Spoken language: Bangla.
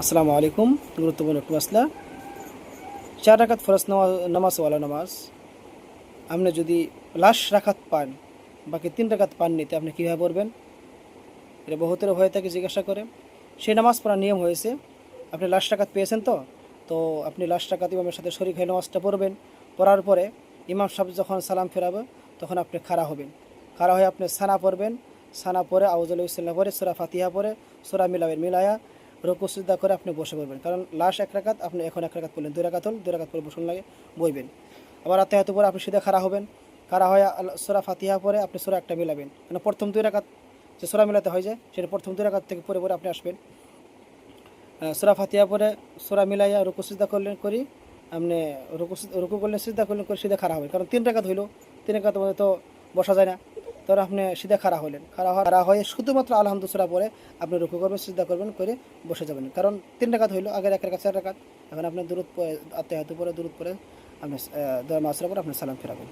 আসসালামু আলাইকুম। গুরুত্বপূর্ণ একটি মাসলা, 4 রাকাত ফরজ নামাজ ওয়ালা নামাজ আপনি যদি লাস্ট রাকাত পান, বাকি 3 রাকাত পাননি, তো আপনি কীভাবে পড়বেন? এটা বহুতের হয়ে থাকে, জিজ্ঞাসা করে। সেই নামাজ পড়ার নিয়ম হয়েছে, আপনি লাস্ট রাকাত পেয়েছেন, তো আপনি লাস্ট রাকাত ইমামের সাথে শরীক হয়ে নামাজটা পড়বেন। পড়ার পরে ইমাম সাহেব যখন সালাম ফেরাবে, তখন আপনি খাড়া হবেন। খাড়া হয়ে আপনি সানা পড়বেন। সানা পরে আউযুল ইসলাম পরে সূরা ফাতিহা পরে সূরা মিলাবেন, মিলায়া রুকু সিজদা করে আপনি বসে পড়বেন। কারণ লাস্ট 1 রাকাত আপনি এখন 1 রাকাত পড়লেন, 2 রাকাত হল, 2 রাকাত পরে বসুন লাগে বইবেন। আবার আত্তাহিয়াতু পরে আপনি সিধা খাড়া হবেন। খাড়া হয়ে সূরা ফাতিহা পরে আপনি সূরা একটা মিলাবেন। কারণ প্রথম 2 রাকাত যে সূরা মিলাতে হয় যায়, সেটা প্রথম 2 রাকাত থেকে পরে আপনি আসবেন। সূরা ফাতিহা পরে সূরা মিলাইয়া রুকু সিজদা করলেন করি আপনি, রুকু করলেন, সিজদা করলেন করে সিধা খাড়া হবেন। কারণ 3 রাকাত হইল, 3 রাকাত মধ্যে তো বসা যায় না। তখন আপনি সিধা খাড়া হলেন, খাড়া হয়ে শুধুমাত্র আলহামদু সূরা পরে আপনি রুকু করবেন, সিজদা করবেন করে বসে যাবেন। কারণ 3 রাকাত হইল, আগের 1 রাকাত 4 রাকাত। এখন আপনি দুরূদ পড়ে, আত্তাহিয়াতু পরে দুরূদ পরে আপনি দোয়া মাসরা পরে আপনি সালাম ফেরাবেন।